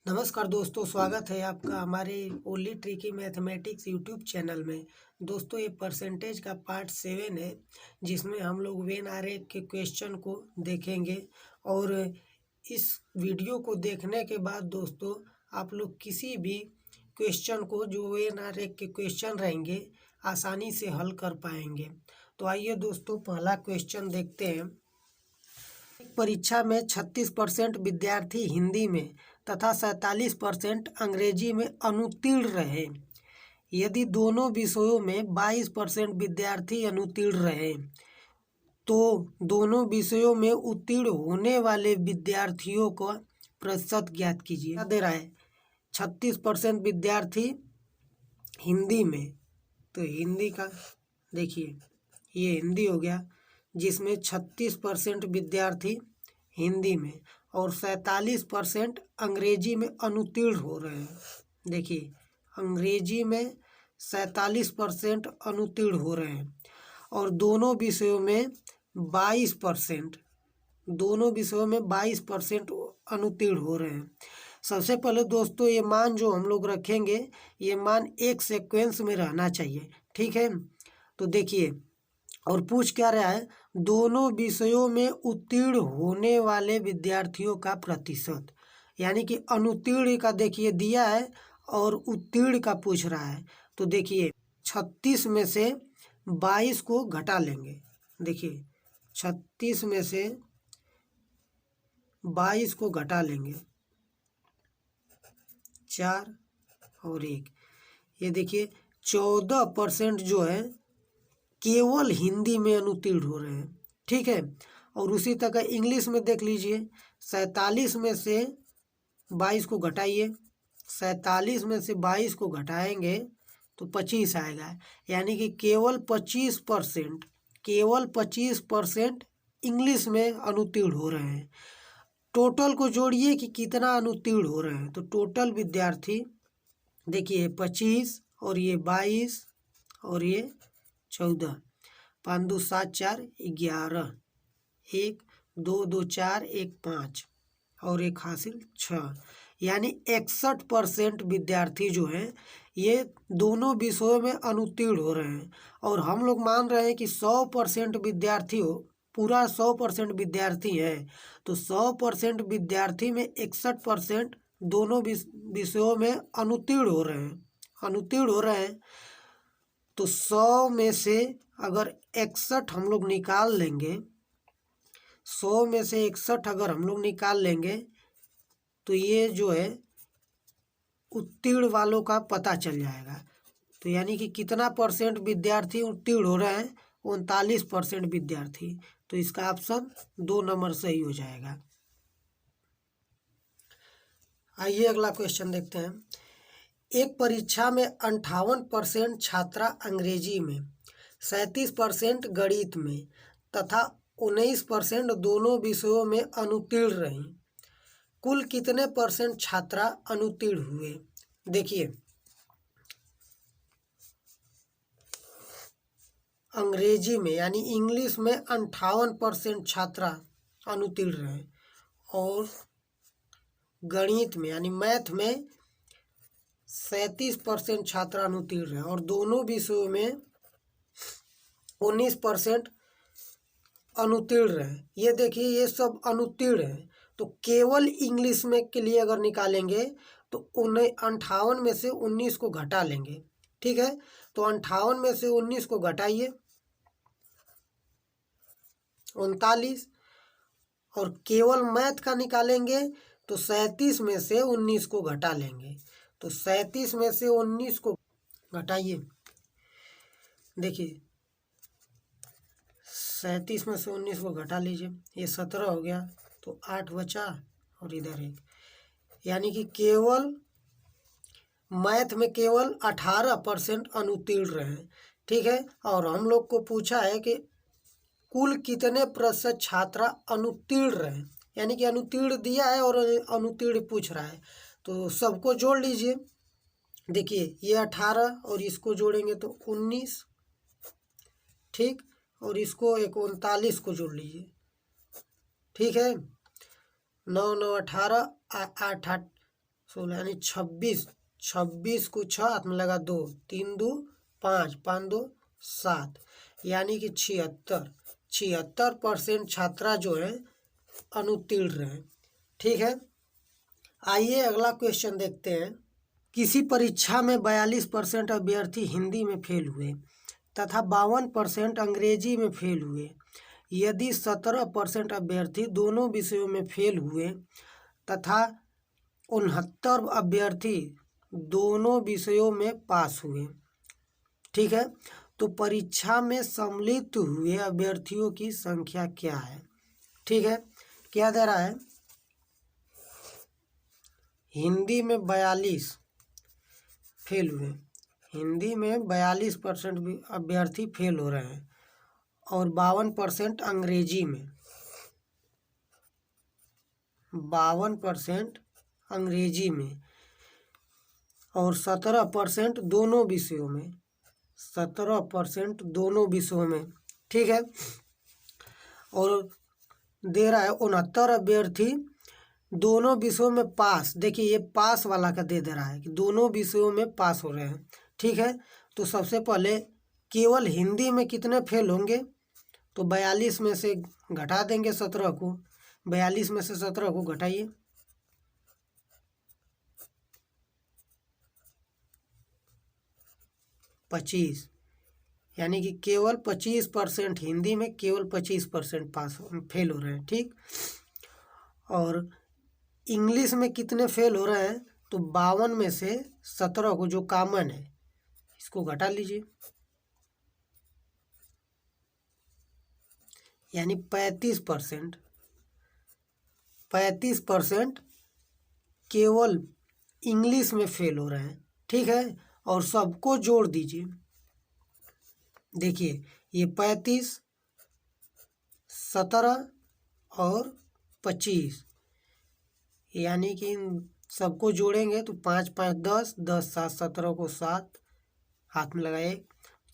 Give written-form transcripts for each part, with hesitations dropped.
नमस्कार दोस्तों, स्वागत है आपका हमारे only tricky mathematics YouTube channel में। दोस्तों, ये परसेंटेज का पार्ट 7 है, जिसमें हम लोग वेन आरे के क्वेश्चन को देखेंगे। और इस वीडियो को देखने के बाद दोस्तों, आप लोग किसी भी क्वेश्चन को जो वेन आरे के क्वेश्चन रहेंगे आसानी से हल कर पाएंगे। तो आइए दोस्तों, पहला क्वेश्चन देखते हैं। परीक्षा में 36% विद्यार्थी हिंदी में तथा 47% अंग्रेजी में अनुत्तीर्ण रहे। यदि दोनों विषयों में 22% विद्यार्थी अनुत्तीर्ण रहे तो दोनों विषयों में उत्तीर्ण होने वाले विद्यार्थियों का प्रतिशत ज्ञात कीजिए। क्या दे रहा है? 36% विद्यार्थी हिंदी में, तो हिंदी का देखिए, ये हिंदी हो गया, जिसमें 36% विद्यार्थी हिंदी में और 47% अंग्रेजी में अनुत्तीर्ण हो रहे हैं। देखिए, अंग्रेजी में 47% अनुत्तीर्ण हो रहे हैं और दोनों विषयों में 22% अनुत्तीर्ण हो रहे हैं। सबसे पहले दोस्तों, ये मान जो हम लोग रखेंगे, ये मान एक सीक्वेंस में रहना चाहिए, ठीक है। तो देखिए, और पूछ क्या रहा है? दोनों विषयों में उत्तीर्ण होने वाले विद्यार्थियों का प्रतिशत, यानी कि अनुत्तीर्ण का देखिए दिया है और उत्तीर्ण का पूछ रहा है। तो देखिए, 36 में से 22 को घटा लेंगे। देखिए, 36 में से 22 को घटा लेंगे, 4 और 1। ये देखिए, 14% जो है केवल हिंदी में अनुत्तीर्ण हो रहे हैं, ठीक है। और उसी तरह इंग्लिश में देख लीजिए, 47 में से 22 को घटाइए, 47 में से 22 को घटाएंगे तो 25 आएगा, यानी कि केवल 25% इंग्लिश में अनुत्तीर्ण हो रहे हैं। टोटल को जोड़िए कि कितना अनुत्तीर्ण हो रहे हैं, तो टोटल विद्यार्थी देखिए 25 और ये 22 और ये 14, 5 2 7 4 11, 1 2 2 4 1 5 और एक हासिल 6, यानी 61% विद्यार्थी जो हैं ये दोनों विषयों में अनुत्तीर्ण हो रहे हैं। और हम लोग मान रहे हैं कि 100% विद्यार्थी हो, पूरा 100% विद्यार्थी हैं, तो 100% विद्यार्थी में 61% दोनों विषयों में अनुत्तीर्ण हो रहे हैं। तो 100 में से अगर 61 हम लोग निकाल लेंगे, 100 में से 61 अगर हम लोग निकाल लेंगे तो ये जो है उत्तीर्ण वालों का पता चल जाएगा। तो यानी कि कितना परसेंट विद्यार्थी उत्तीर्ण हो रहे हैं? 39% विद्यार्थी। तो इसका ऑप्शन 2 नंबर सही हो जाएगा। आइए अगला क्वेश्चन देखते हैं। एक परीक्षा में 58% छात्रा अंग्रेजी में, 37% गणित में तथा 19% दोनों विषयों में अनुत्तीर्ण रहीं। कुल कितने परसेंट छात्रा अनुत्तीर्ण हुए? देखिए, अंग्रेजी में यानी इंग्लिश में 58% छात्रा अनुत्तीर्ण रहे और गणित में यानी मैथ में 37% छात्रा अनुत्तीर्ण है और दोनों विषयों में 19% अनुत्तीर्ण रहे। ये देखिए, ये सब अनुत्तीर्ण है। तो केवल इंग्लिश में के लिए अगर निकालेंगे तो 58 में से 19 को घटा लेंगे, ठीक है। तो 58 में से 19 को घटाइए, 39, और केवल मैथ का निकालेंगे तो 37 में से 19 को घटा लेंगे। तो 37 में से 19 को घटाइए, देखिए 37 में से 19 को घटा लीजिए, ये 17 हो गया, तो 8 बचा और इधर 1, यानी कि केवल मैथ में केवल 18% अनुत्तीर्ण रहे, ठीक है। और हम लोग को पूछा है कि कुल कितने प्रतिशत छात्रा अनुत्तीर्ण रहे, यानी कि अनुत्तीर्ण दिया है और अनुत्तीर्ण पूछ रहा है। तो सबको जोड़ लीजिए, देखिए ये 18 और इसको जोड़ेंगे तो 19, ठीक, और इसको 39 को जोड़ लीजिए, ठीक है। 9 9 18, 8 8 16 यानी 26, 26 को 6 हाथ में लगा 2, 3 2 5, 5 2 7, यानी कि 76% छात्रा जो है अनुत्तीर्ण रहे। ठीक है, आइए अगला क्वेश्चन देखते हैं। किसी परीक्षा में 42% अभ्यर्थी हिंदी में फेल हुए तथा 52% अंग्रेजी में फेल हुए। यदि 17% अभ्यर्थी दोनों विषयों में फेल हुए तथा 69 अभ्यर्थी दोनों विषयों में पास हुए। ठीक है, तो परीक्षा में सम्मिलित हुए अभ्यर्थियों की संख्या क्या है? ठीक है, क्या दे रहा है? हिंदी में 42 फेल हुए, हिंदी में 42% अभ्यर्थी फेल हो रहे हैं और 52% अंग्रेजी में, 52% अंग्रेजी में और 17% दोनों विषयों में, 17% दोनों विषयों में। ठीक है, और दे रहा है 69 अभ्यर्थी दोनों विषयों में पास। देखिए ये पास वाला का दे रहा है कि दोनों विषयों में पास हो रहे हैं। ठीक है, तो सबसे पहले केवल हिंदी में कितने फेल होंगे? तो 42 में से घटा देंगे 17 को, 42 में से 17 को घटाइए, 25, यानी कि केवल 25% हिंदी में केवल 25% पास फेल हो रहे हैं। ठीक, और इंग्लिश में कितने फेल हो रहे हैं? तो 52 में से 17 को, जो कॉमन है, इसको घटा लीजिए, यानी 35%, 35% केवल इंग्लिश में फेल हो रहे हैं। ठीक है, और सबको जोड़ दीजिए, देखिए ये 35, 17 और 25, यानी कि इन सबको जोड़ेंगे तो 5 5 10, 10 7 17 को 7 हाथ में लगाए,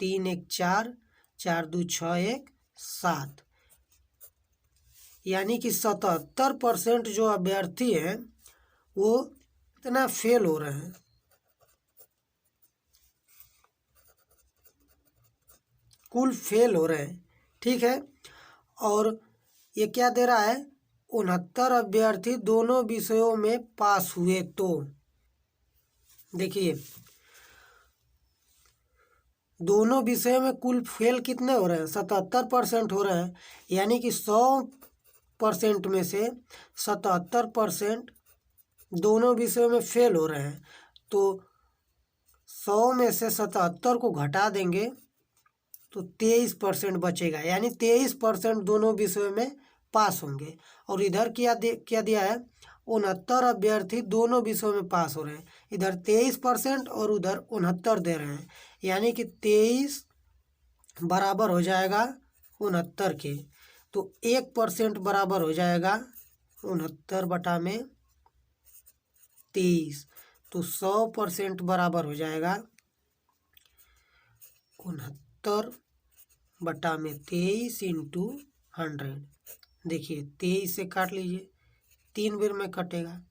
3 1 4, 4 2 6 1 7, यानी कि 77% जो अभ्यर्थी हैं वो इतना फेल हो रहे हैं। कुल फेल हो रहे हैं। ठीक है, और ये क्या दे रहा है? 69 अभ्यर्थी दोनों विषयों में पास हुए। तो देखिए दोनों विषयों में कुल फेल कितने हो रहे हैं? 77% हो रहे हैं, यानी कि 100% में से 77% दोनों विषयों में फेल हो रहे हैं। तो 100 में से 77 को घटा देंगे तो 23% बचेगा, यानी 23% दोनों विषयों में पास होंगे। और इधर क्या दिया है? 69 अभ्यर्थी दोनों विषयों में पास हो रहे हैं, इधर 23% और उधर 69 दे रहे हैं, यानी कि 23 बराबर हो जाएगा 69 के। तो 1% बराबर हो जाएगा 69/23, तो 100% बराबर हो जाएगा 69/23 इंटू 100। देखिए 23 से काट लीजिए, 3 बार में कटेगा।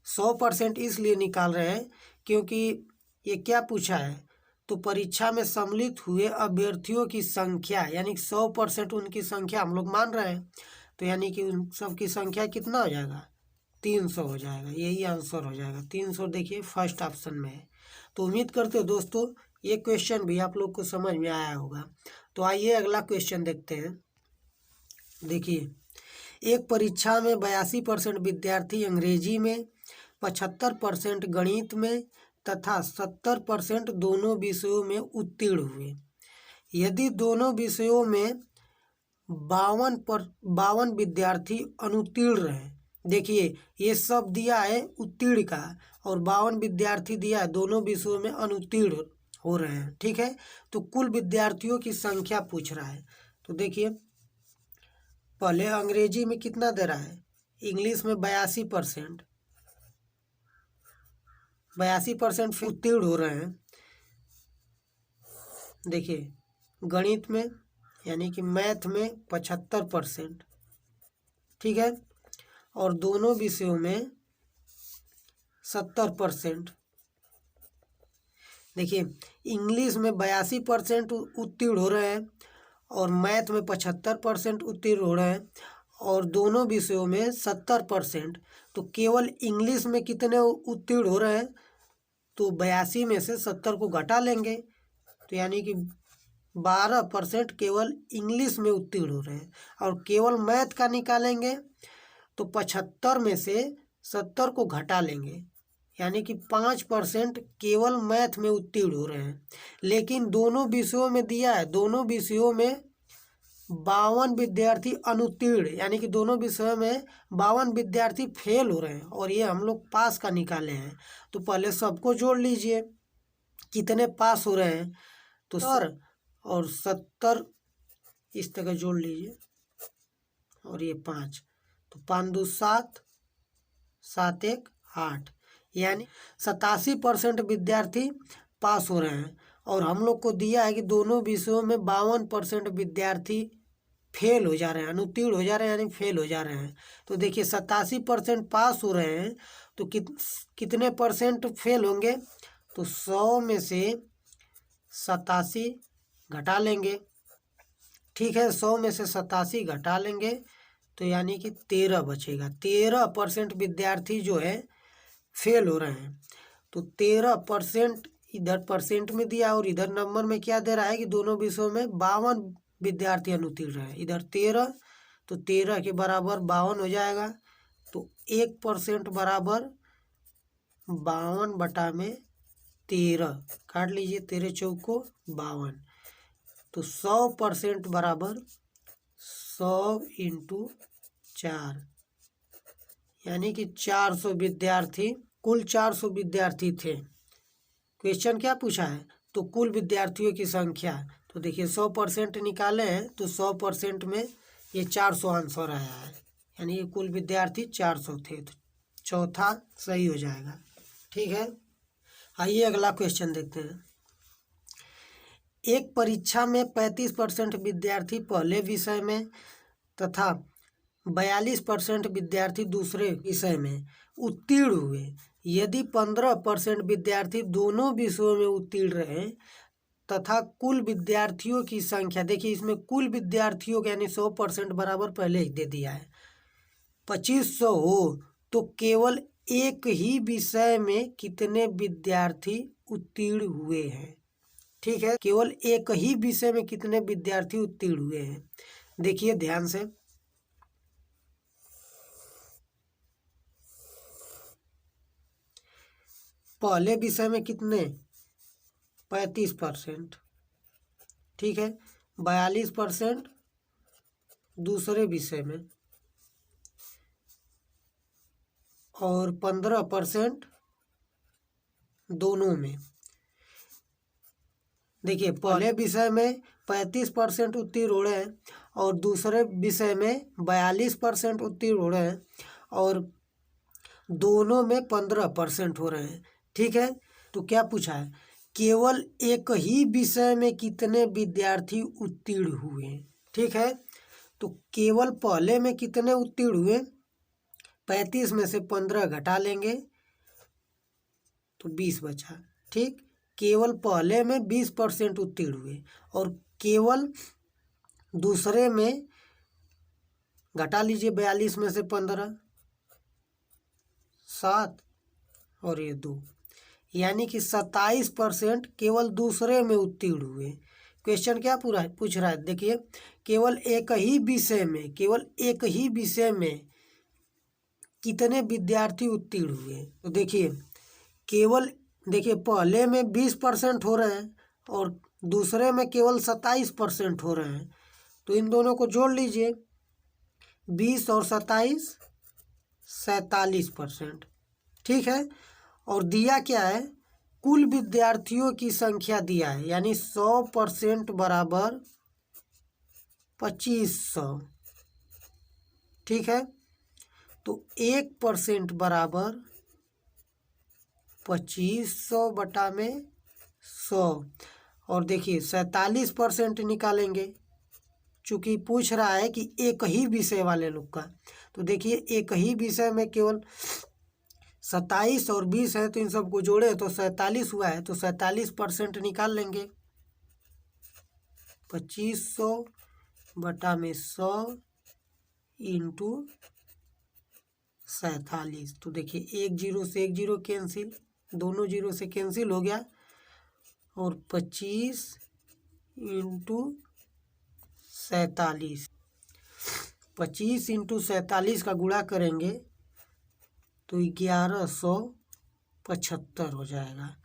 100% इसलिए निकाल रहे हैं क्योंकि ये क्या पूछा है? तो परीक्षा में सम्मिलित हुए अभ्यर्थियों की संख्या, यानी 100% उनकी संख्या हम लोग मान रहे हैं, तो यानी कि उन सब की संख्या कितना हो जाएगा? 300 हो जाएगा, यही आंसर हो जाएगा 300। देखिए फर्स्ट ऑप्शन में है। तो उम्मीद करते हो दोस्तों ये क्वेश्चन भी आप लोग को समझ में आया होगा। तो आइए अगला क्वेश्चन देखते हैं। देखिए एक परीक्षा में 82% विद्यार्थी अंग्रेजी में, 75% गणित में तथा 70% दोनों विषयों में उत्तीर्ण हुए। यदि दोनों विषयों में 52 विद्यार्थी अनुत्तीर्ण रहे, देखिए ये सब दिया है उत्तीर्ण का, और 52 विद्यार्थी दिया है दोनों विषयों में अनुत्तीर्ण हो रहे हैं। ठीक है, तो कुल विद्यार्थियों की संख्या पूछ रहा है। तो देखिए पहले अंग्रेजी में कितना दे रहा है? इंग्लिश में 82%, 82% उत्तीर्ण हो रहे हैं। देखिए गणित में यानी कि मैथ में 75%। ठीक है, और दोनों विषयों में 70%। देखिए इंग्लिश में 82% उत्तीर्ण हो रहे हैं और मैथ में 75% उत्तीर्ण हो रहे हैं और दोनों विषयों में 70%। तो केवल इंग्लिश में कितने उत्तीर्ण हो रहे हैं, तो 82 में से 70 को घटा लेंगे, तो यानी कि 12% केवल इंग्लिश में उत्तीर्ण हो रहे हैं। और केवल मैथ का निकालेंगे तो 75 में से 70 को घटा लेंगे, यानी कि 5% केवल मैथ में उत्तीर्ण हो रहे हैं। लेकिन दोनों विषयों में दिया है, दोनों विषयों में 52 विद्यार्थी अनुत्तीर्ण, यानी कि दोनों विषयों में 52 विद्यार्थी फेल हो रहे हैं और ये हम लोग पास का निकाले हैं। तो पहले सबको जोड़ लीजिए, कितने पास हो रहे हैं, तो 70 और 70 इस तरह जोड़ लीजिए और ये 5, तो 5 2 7, 7 1 8, यानी 87% विद्यार्थी पास हो रहे हैं। और हम लोग को दिया है कि दोनों विषयों में 52% विद्यार्थी फेल हो जा रहे हैं, अनुत्तीर्ण हो जा रहे हैं, यानी फेल हो जा रहे हैं। तो देखिए 87% पास हो रहे हैं, तो कितने परसेंट फेल होंगे, तो 100 में से 87 घटा लेंगे। ठीक है, 100 में से 87 घटा लेंगे तो यानी कि 13 बचेगा। 13% विद्यार्थी जो है फेल हो रहे हैं। तो 13% इधर परसेंट में दिया और इधर नंबर में क्या दे रहा है कि दोनों विषयों में 52 विद्यार्थी अनुत्तीर्ण है। इधर 13, तो 13 के बराबर 52 हो जाएगा। तो 1% बराबर 52/13 काट लीजिए, 13 चौको 52। तो 100% बराबर 100 × 4, यानी कि 400 विद्यार्थी, कुल 400 विद्यार्थी थे। क्वेश्चन क्या पूछा है, तो कुल विद्यार्थियों की संख्या। तो देखिए 100% निकाले हैं, तो 100% में ये 400 आंसर आया है, यानी ये कुल विद्यार्थी 400 थे। तो चौथा सही हो जाएगा। ठीक है, आइए अगला क्वेश्चन देखते हैं। एक परीक्षा में 35% विद्यार्थी पहले विषय में तथा 42% विद्यार्थी दूसरे विषय में उत्तीर्ण हुए। यदि 15% विद्यार्थी दोनों विषयों में उत्तीर्ण रहे तथा कुल विद्यार्थियों की संख्या, देखिए इसमें कुल विद्यार्थियों के यानी 100% बराबर पहले ही दे दिया है, 2500 हो, तो केवल एक ही विषय में कितने विद्यार्थी उत्तीर्ण हुए हैं। ठीक है, केवल एक ही विषय में कितने विद्यार्थी उत्तीर्ण हुए हैं। देखिए ध्यान से, पहले विषय में कितने, 35%। ठीक है, 42% दूसरे विषय में और 15% दोनों में। देखिए पहले विषय में 35% उत्तीर्ण हो रहे हैं और दूसरे विषय में 42% उत्तीर्ण हो रहे हैं और दोनों में 15% हो रहे हैं। ठीक है, तो क्या पूछा है, केवल एक ही विषय में कितने विद्यार्थी उत्तीर्ण हुए। ठीक है, तो केवल पहले में कितने उत्तीर्ण हुए, 35 में से 15 घटा लेंगे तो 20 बचा। ठीक, केवल पहले में 20% उत्तीर्ण हुए और केवल दूसरे में घटा लीजिए, 42 में से 15 7 और ये 2, यानी कि 27% केवल दूसरे में उत्तीर्ण हुए। क्वेश्चन क्या पूछ रहा है, देखिए केवल एक ही विषय में, केवल एक ही विषय में कितने विद्यार्थी उत्तीर्ण हुए। तो देखिए केवल, देखिए पहले में 20% हो रहे हैं और दूसरे में केवल 27% हो रहे हैं। तो इन दोनों को जोड़ लीजिए, 20 और 27 47%। ठीक है, और दिया क्या है, कुल विद्यार्थियों की संख्या दिया है, यानी 100% बराबर 2500। ठीक है, तो 1% बराबर 2500/100। और देखिए 47% निकालेंगे, चूँकि पूछ रहा है कि एक ही विषय वाले लोग का। तो देखिए एक ही विषय में केवल 27 और 20 है तो इन सबको जोड़े तो 47 हुआ है, तो 47% निकाल लेंगे। 2500 बटा में 100 इंटू 47। तो देखिए एक जीरो से एक जीरो कैंसिल, दोनों जीरो से कैंसिल हो गया, और 25 इंटू 47, 25 इंटू 47 का गुणा करेंगे तो 1175 हो जाएगा,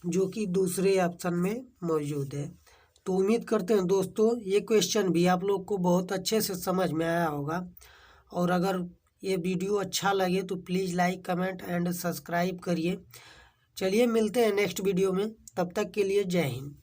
जो कि दूसरे ऑप्शन में मौजूद है। तो उम्मीद करते हैं दोस्तों ये क्वेश्चन भी आप लोग को बहुत अच्छे से समझ में आया होगा, और अगर ये वीडियो अच्छा लगे तो please like comment and subscribe करिए। चलिए मिलते हैं नेक्स्ट वीडियो में, तब तक के लिए जय हिंद।